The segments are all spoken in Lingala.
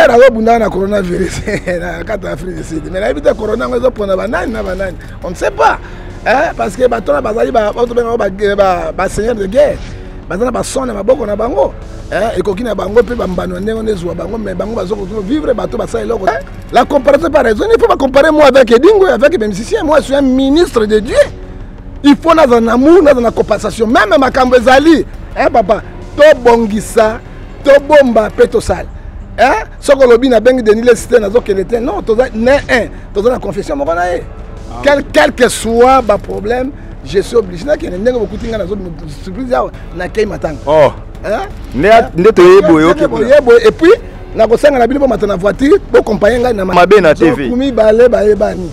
Hier, on a coronavirus dans 4 Afrique du Sud. Mais la vie de corona, on ne sait pas. Parce que les seigneurs de guerre, les son na bango na bango et kokina bango pe bambano ndenge nezwa bango mais bango bazo vivre bato basa eloko. La comparaison par raison, il faut pas comparer moi avec Edingo avec mes musiciens. Moi je suis un ministre de Dieu. Il faut dans un amour, dans une compensation. Même makambo ezali, papa, to bongisa, to bomba peto sale. Soko lobi na bengi de nile cité nazo kelete. Non, toza né toza na confession mo bana e. Quel que soit le problème, je suis obligé de faire beaucoup de surprise na kei matang. Oh. Et puis na ko sanga na bino matana voiture, bo compagnie ngai na mabe na TV. Kumi balé baebani.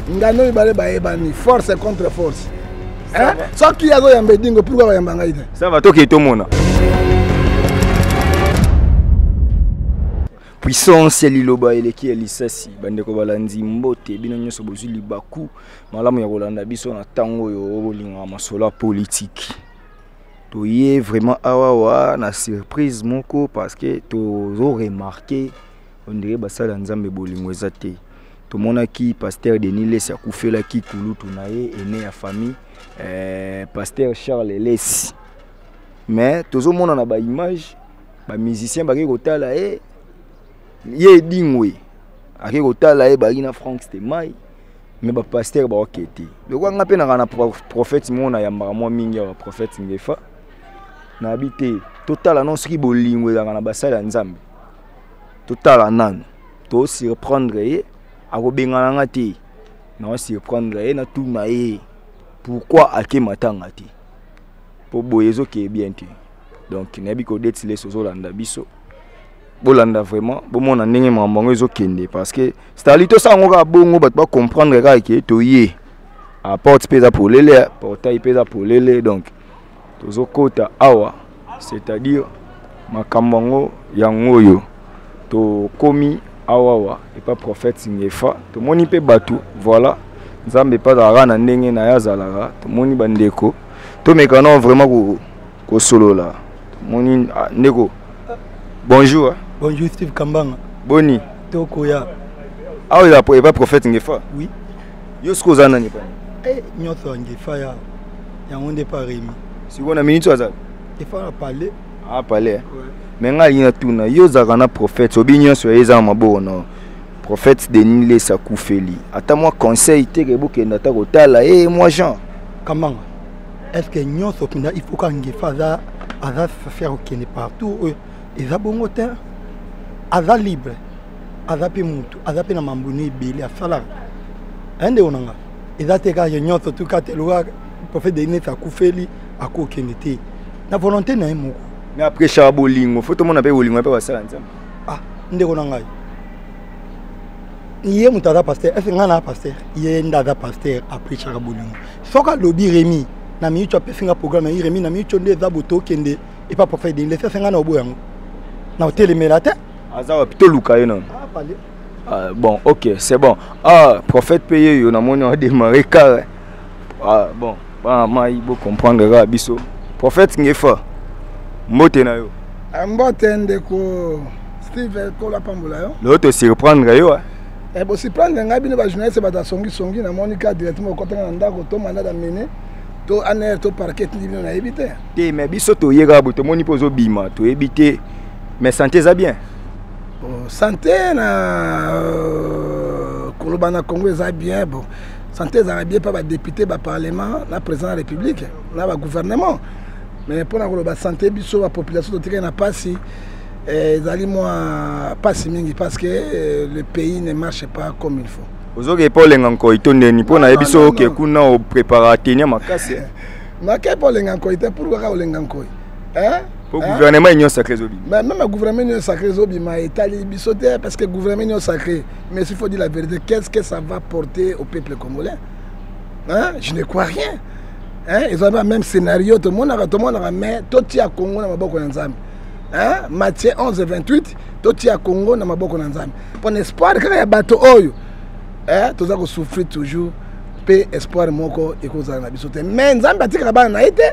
Ngano balé baebani, force contre force. Ça qui a zo yambe dingo pourquoi yamba ngai. Ça va to ke to mona. Puissance liloba eleki elisasi bandeko balandi mbote bino nyoso bozwi libaku malamu ya kolanda biso na tango yo olinga masola politique toye vraiment awawa na surprise moko parce que tozo remarqué on dirait basala nzambe bolingo ezate to mona ki pasteur Denis Lesi akufela ki kulutu na ye ene ya famille pasteur Charles Lesi mais tozo mona na ba image ba musicien ba kotala ye dingwe ake kotala e bari na Frank Stemai mais ba pasteur ba okete lokwa nga pe na prophète mona ya mwa mingi ya prophète ngefa na habité total non ski bolingwe na basala nzambe total nan to surprendre ye akobenga nga te na surprendre ye na tout na ye pourquoi ake matanga te po boyezo ke bien te donc nabi ko detile sozo landa biso bolanda vraiment bomona ndenge mambango ezokende parce que stalito sango ka bongo bat ba comprendre ka ke to ye a porte pesa pour lele portail pesa pour lele donc tozokota awa c'est-à-dire makambango yango yo to komi awawa et pas prophète ngefa to moni pe batu voilà nzambe pas dara na ndenge na yazalaka to moni bandeko to mekano vraiment ko solo là moni ndeko bonjour. Bonjour Steve Kambanga. Boni. Tokoya. Ah oui, il pas prophète ngefa. Oui. Yo skoza nani pa. Nyoso ngefa ya onde pa Rémi. Si on a minute ça. Il faut parler. Ah parler. Mais nga ina tuna yo zakana prophète obinyo so eza mabono. Prophète Denis Lesi akufeli. Ata moi conseil te ke bokenda ta kotala moi Jean. Kambanga. Est-ce que nyoso pinda il faut ka ngefa za faire okene partout. Eza bongo te aza libre aza pe mutu aza pe na mambuni beli asala ende onanga eza te ka nyonso tu ka te loa prophète Denis Lesi akufeli akokende te na volonté na moko mais après chabolingo faut tout monde pe bolingo pe basala nzambe nde onanga iye mutu aza pasteur est-ce ngana pasteur iye ndaza pasteur après chabolingo soka lobi Rémi na micho pe finga programme ya Rémi na micho nde za boto kende et pas prophète Denis Lesi ngana oboyango na hôtel Melate azawa plutôt lukayo non bon ok c'est bon prophète payé yo na moni on démarrer car bon mai bo comprendre ga biso prophète ngefa mbote na yo mbote ndeko Steve ko la pambola yo l'autre surprendre yo bo surprendre nga bino ba journaliste ba ta songi na monika directement ko tanga ndako to manada mene to aner to parquet ni bino na ebite te mais biso to yega bo to moni pozo bima to ebite. Mais santé ça bien. Santé na Kolobana Congo ça bien bon. Santé ça bien pas député ba parlement, na président de la République, na ba gouvernement. Mais pour la santé biso la population de na pas si ezali moi pas si mingi parce que le pays ne marche pas comme il faut. Ozoke Paul Nganko itondeni pona biso ke kuna o préparateur nya makasi. Maké Paul Nganko ite pourquoi ka Nganko? Le gouvernement est sacré zobi. Mais même le gouvernement est sacré zobi, mais Italie bisoté parce que le gouvernement est sacré. Mais il faut dire la vérité, qu'est-ce que ça va porter au peuple congolais? Je ne crois rien. Ils ont le même scénario, tout le monde a mais tout le Congo n'a pas beaucoup d'ensemble. Matthieu 11:28, tout le Congo n'a pas beaucoup d'ensemble. Pour espoir que les bateaux tout ça souffrir toujours. Pe espoir moko ekozala na bisote mais nzambe atika bana na été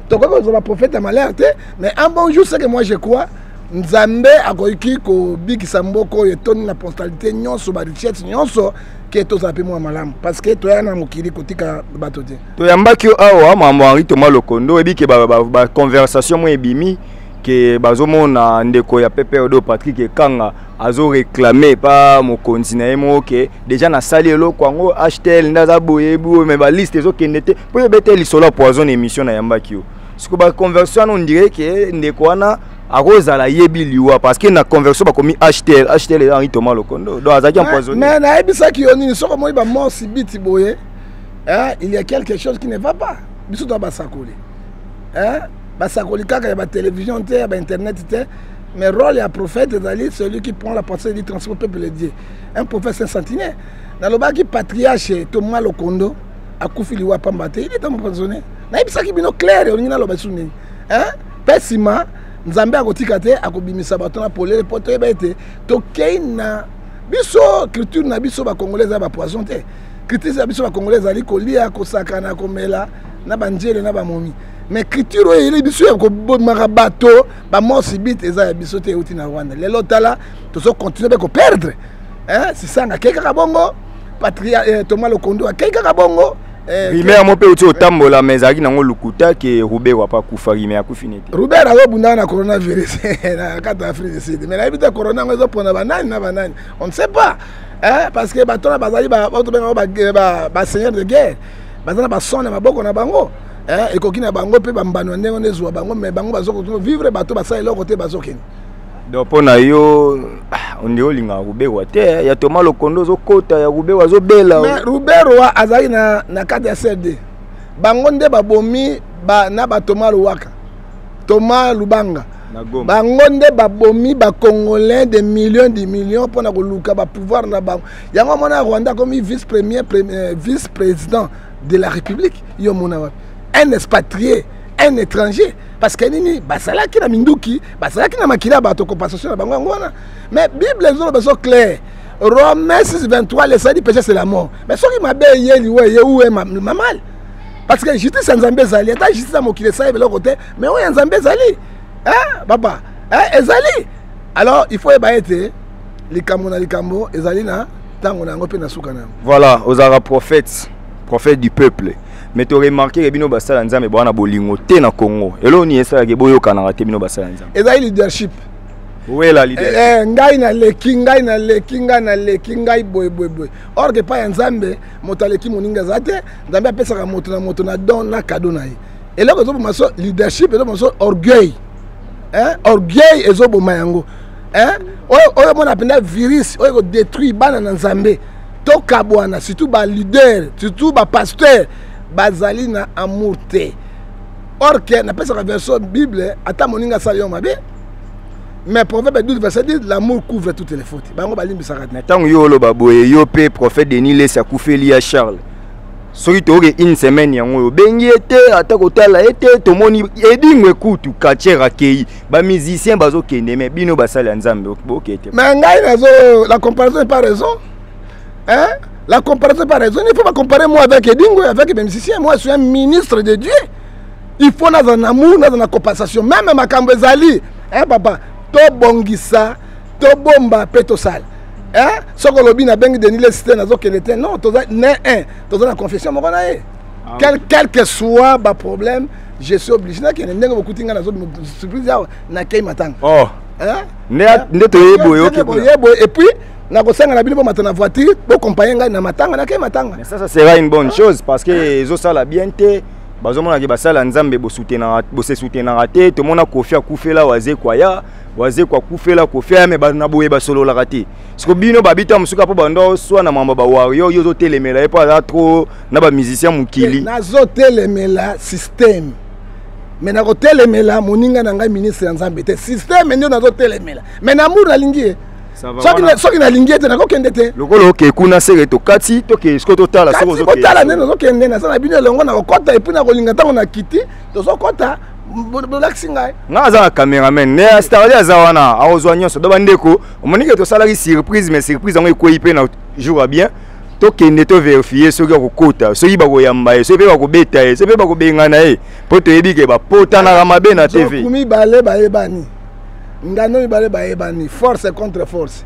to ko ko prophète malheur te mais un bon jour c'est que moi je crois Nzambe akoki ko bikisa mboko etoni na postalité nyonso ba richesse nyonso ke to zape mo malamu parce que to yana mokili kotika bato te to yambaki awa mambo Henri Thomas Lokondo ebiki ba conversation mo ebimi que bazomona ndeko ya PPRD Patrick Ekanga azo réclamer pas mon continent mo que déjà na sali eloko ngo HTL ndaza boyebu mais ba liste ezo kendete pour bete lisolo poison émission na yambaki ce que ba conversion on dirait que ndeko wana akozala yebi liwa parce que na conversion ba komi HTL et Henri Thomas Lokondo donc azaki empoisonné mais na ebisa ki oni soko moi ba mort sibiti boye il y a quelque chose qui ne va pas biso to ba sakoli basakoli kaka ya ba télévision te ya ba internet te mais rôle ya prophète ezali celui qui prend la pensée du transport peuple de Dieu un prophète saint centenaire na lobaki patriarche Thomas Lokondo akufi liwa pamba te il est empoisonné na ebisaki bino clair olingi na loba suneni pesima nzambe akotika te akobimisa bato na polele po toyeba ete tokei na biso culture na biso bakongolais ya bapoison te culture ya biso bakongolais ezali kolia kosakana komela na banjele na bamomi mais culture oyo eli biso ya kobomaka bato bamort subite eza ya biso te euti na Rwanda lelo tala tozokontinue mpe koperdre sisanga akei kaka bongo Thomas Lokondo akei kaka bongo Rimer mo pe uti otambola mezaki nango lukuta ke Robert wa pa kufa Rimer akufi nete Robert azobunda na coronavirus na kata Afrique du Sud mais na ebita corona ngo ezopona banani na banani on ne sait pas parce que bato na bazali ba seigneur de guerre bazana ba sonne maboko na bango ekoki na bango pe bambano ndenge nezwa bango mais bango bazoko vivre bato basala eloko te bazokeni donc pona yo on olinga Robert te ya Thomas Lokondo zokota ya Robert azobela mais Robert wa azali na kati ya CRD bango nde babomi na ba Thomas Luwaka Thomas Lubanga bango nde babomi ba congolais de millions pona koluka ba pouvoir na bango yango mona Rwanda comme vice président de la République yo mona wa un expatrié un étranger parce que nini basalaki na minduki basalaki na makila bato compensation na bango ngona mais Bible ezo beso clair Romains 6:23 les sadi péché c'est la mort mais soki mabe yeli we yewe mal parce que justice nzambe zali ata justice mokile sa ebelo côté mais oya nzambe zali papa ezali alors il faut ebaete likambo na likambo ezali na tango na ngo pe na suka na voilà ozara prophète du peuple mais tu remarqué que bino basala nzambe bwana bolingo te na Congo elo ni esala ke boyo kana te bino basala nzambe ezali leadership oui la leadership ngai na leki ngai boy or que pa nzambe motaleki moninga zate nzambe apesa ka moto na don na cadeau na ye eloko zo maso leadership ezo maso orgueil orgueil ezo boma yango oyo mona penda virus oyo détruit bana na nzambe to kabwana surtout ba leader surtout ba pasteur bazali na amour te or que na pesa version Bible ata moninga sali yo mabe mais prophète 12 verset 10 l'amour couvre toutes les fautes bango balimbisa kati na tango yo lo baboye yo pe prophète Denis les akufeli ya Charles soki toke une semaine yango yo bengi ete ata kotala ete tomoni edingwe kutu kachera kei ba musicien bazo kende mais bino basali ya nzambe bokete mais ngai nazo la comparaison est pas raison la comparaison par raison, il ne faut pas comparer moi avec Edingo, avec les musiciens. Moi, je suis un ministre de Dieu. Il faut dans un amour, dans une compensation. Même ma Kambezali, papa, to bongisa, to bomba, peto sal. Soko lobi na bengi Denis le système nazo kelete. Non, to za na confession mo na ye. Quel que soit le problème, je suis obligé na kene ndenge bokutinga nazo surprise na kei matanga. Oh. Ne to yebo yo et puis na kosenga na bino bo matana voiture bo accompagner ngai na matanga na kei matanga. Mais ça sera une bonne chose parce que ezo sala bien te bazomona ke basala nzambe bo se soutenir te to mona kofia kufela waze kwa kufela kofia me bana boye basolo la raté parce que bino babita musuka po bando soit na mamba ba wario yo zo telemela e pas trop na ba musicien mukili na zo telemela système mais na ko telemela moninga na ngai ministre nzambe te système ndio na zo telemela mais na amour na lingi soki na lingi ete nakokende te lokolo oke kuna sere to kati toke sko totala soko zo totala nene zokende na sana bino longo na kokota epi na kolinga tango na kiti tozokota relaxing ngai nga za cameraman ne starali azawana aozwa nyonso do bandeko omonike to salari surprise mais surprise ngo ikoyi pe na jour bien tokende to vérifier soki akokota soki bakoyamba ye soki bakobeta ye soki bakobengana ye po toyebi ke bapota na mabe na TV kumi bale bayebani ngano mibale bayebani force contre force.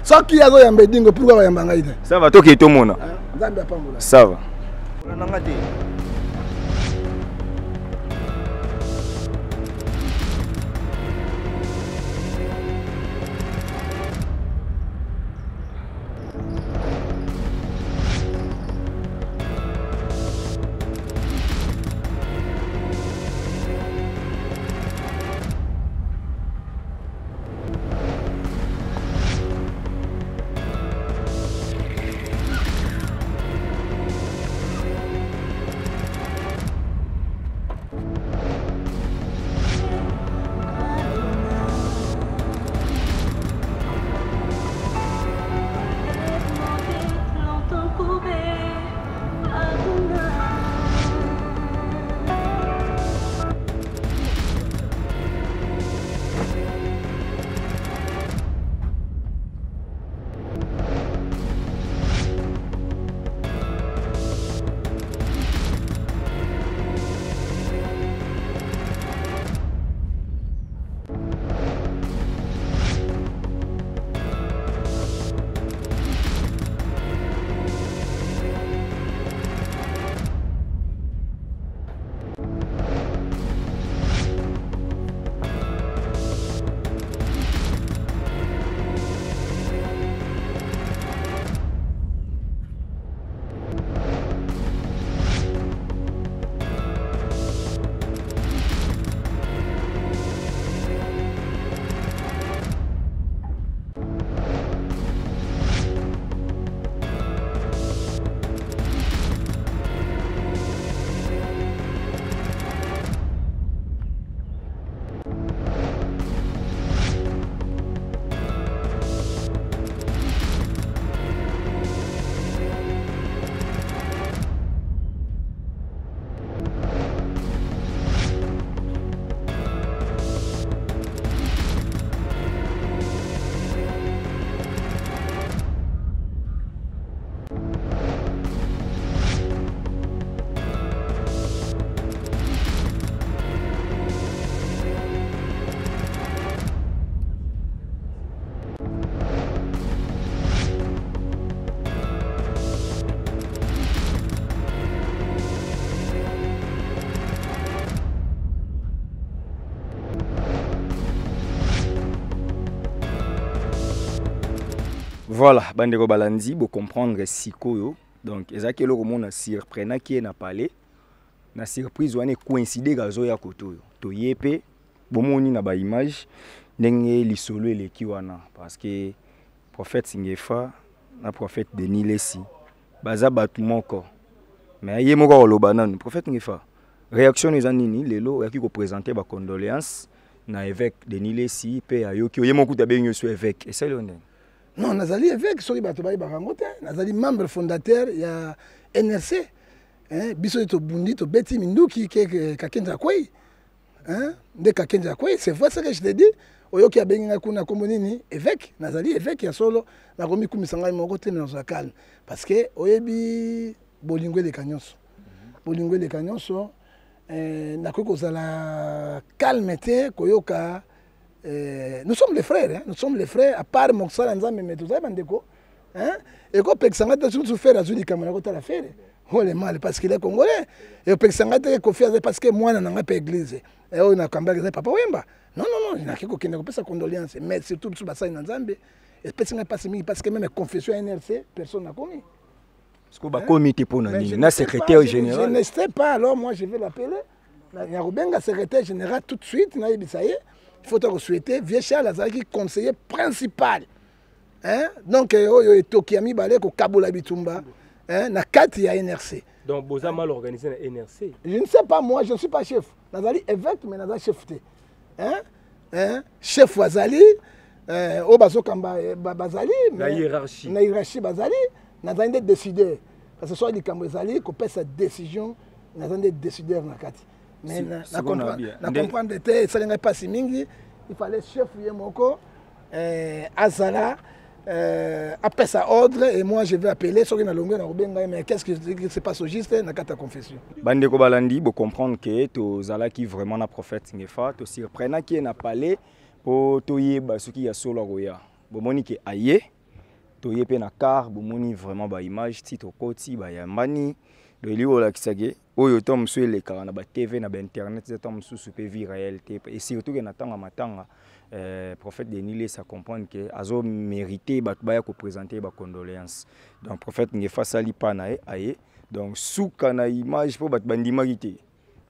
Ce qui a yamba dingo pourquoi yamba ngai te. Ça va toke to mona. Nzambe apambola. Ça va. Voilà, bandeko balandi, vous comprendre sikoyo. Donc, ezaki eloko mona surprenant qui est na parler. Na surprise wane coïncider gazo ya koto yo. To yepe bomoni na ba image ndenge lisolo eleki wana parce que prophète Singefa na prophète Denis Lesi baza batu moko. Mais ye moko oloba nanu prophète Singefa. Réaction eza nini lelo yaki ko présenter ba condoléances na évêque Denis Lesi pe ayoki ye moko tabe nyoso évêque. Et ça le ndenge. Non, Nazali évêque, soki bato bayi barangote, Nazali membre fondateur ya NRC. Hein, biso to bundi to beti minduki ke kakenja kwei. Hein, de kakenja kwei, c'est vrai ce que je te dis. Oyoki abenga kuna komonini évêque, Nazali évêque ya solo, na komi kumisanga moko te na zo calme parce que oyebi bolingwe de kanyonso. Bolingwe de kanyonso na ko kozala calme te koyoka. Nous sommes les frères, hein? Nous sommes les frères, à part Moksala Nzambe, mais tout ça, hein? Et quand Pexangata sous faire à Zuli Kamanakota la faire, oh le mal, parce qu'il est congolais. Et Pexangata est confiant parce que moi, je n'ai pas église. Et on a campé avec Papa Wemba. Non, non, non, il n'y a qui n'a pas sa condoléance, mais surtout sur Bassin Nzambe. Et parce que même confession NRC, personne n'a commis. Est-ce que comité pour nous, secrétaire général? Je ne sais pas, alors moi je vais l'appeler. Il y a un secrétaire général tout de suite, il faut te souhaiter, vieux Charles Azaki, conseiller principal. Hein? Donc, il y a Tokiami Balek au Kabola Bitumba, na 4 il y a NRC. Donc, vous avez mal organisé la NRC? Je ne sais pas, moi, je ne suis pas chef. Nazali évêque, mais Nazali chef. Hein? Chef Wazali, Obazo Kamba Bazali. La hiérarchie. La hiérarchie Bazali, Nazali des décideurs. Parce que soit les Kambazali, qu'on paie sa décision, Nazali des décideurs na 4. Mais na comprendre que ça n'est pas si mingi, il fallait chef Yemoko, Azala, après sa ordre, et moi je vais appeler, mais qu'est-ce qui se passe au juste dans la confession. Bandeko Balandi, vous comprendre que tu Zala qui vraiment na prophète Singefa, tu surprenant qui n'a parlé po toyeba soki ya solo koya bomoni ke aye toye pe na car bomoni vraiment ba image ti tokoti ba yambani do eli olakisake oyo to mso eleka na ba TV na ba internet to mso pe vie réalité et surtout que na tanga matanga prophète Denis laisse comprendre que azo mérité ba baya ko présenter ba condoléances donc prophète ngefa sali pa na aye donc souka na image po bat bandima kité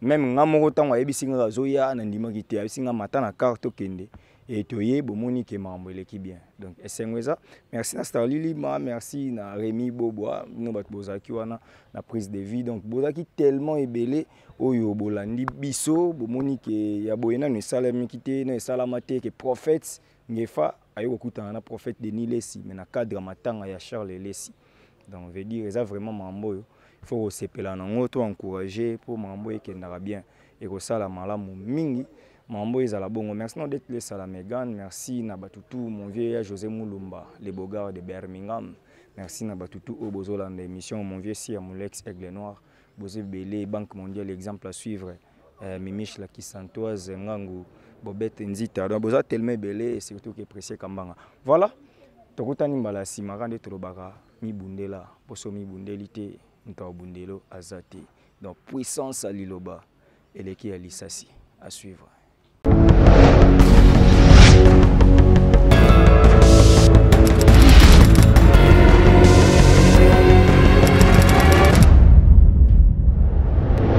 même ngamoko tango ayebisinga azoya na ndima kité ayebisinga mata na carte kende et toye bomoni ke mambo eleki bien donc esengweza merci na Starlili ma merci na Rémi Boboa no bat bozaki wana na prise de vie donc bozaki tellement ebelé oyo bolandi biso bomoni ke ya boyena no salami kité no salamate ke prophète ngefa ayo kutana na prophète Denis Lesi mais na cadre matanga ya Charles Lesi donc veut dire ça vraiment mambo yo il faut se peler nango to encourager pour mambo ekendaka bien et ko sala malamu mingi mambo ezala bongo. Merci d'être laissé à la Megan, merci na batutu mon vieux José Moulumba les Bogards de Birmingham, merci na batutu Obozola de émission mon vieux Sia Moulex Aigle Noir Bozé Belé Banque mondiale exemple à suivre Mimich la Kisantoise Ngangu Bobette Nzita donc boza tellement belé et surtout que précieux Kambanga voilà tokutani mbala simara nde tolobaka mi bundela poso mi bundelité nta bundelo azate donc puissance à liloba eleki ya lisasi à suivre.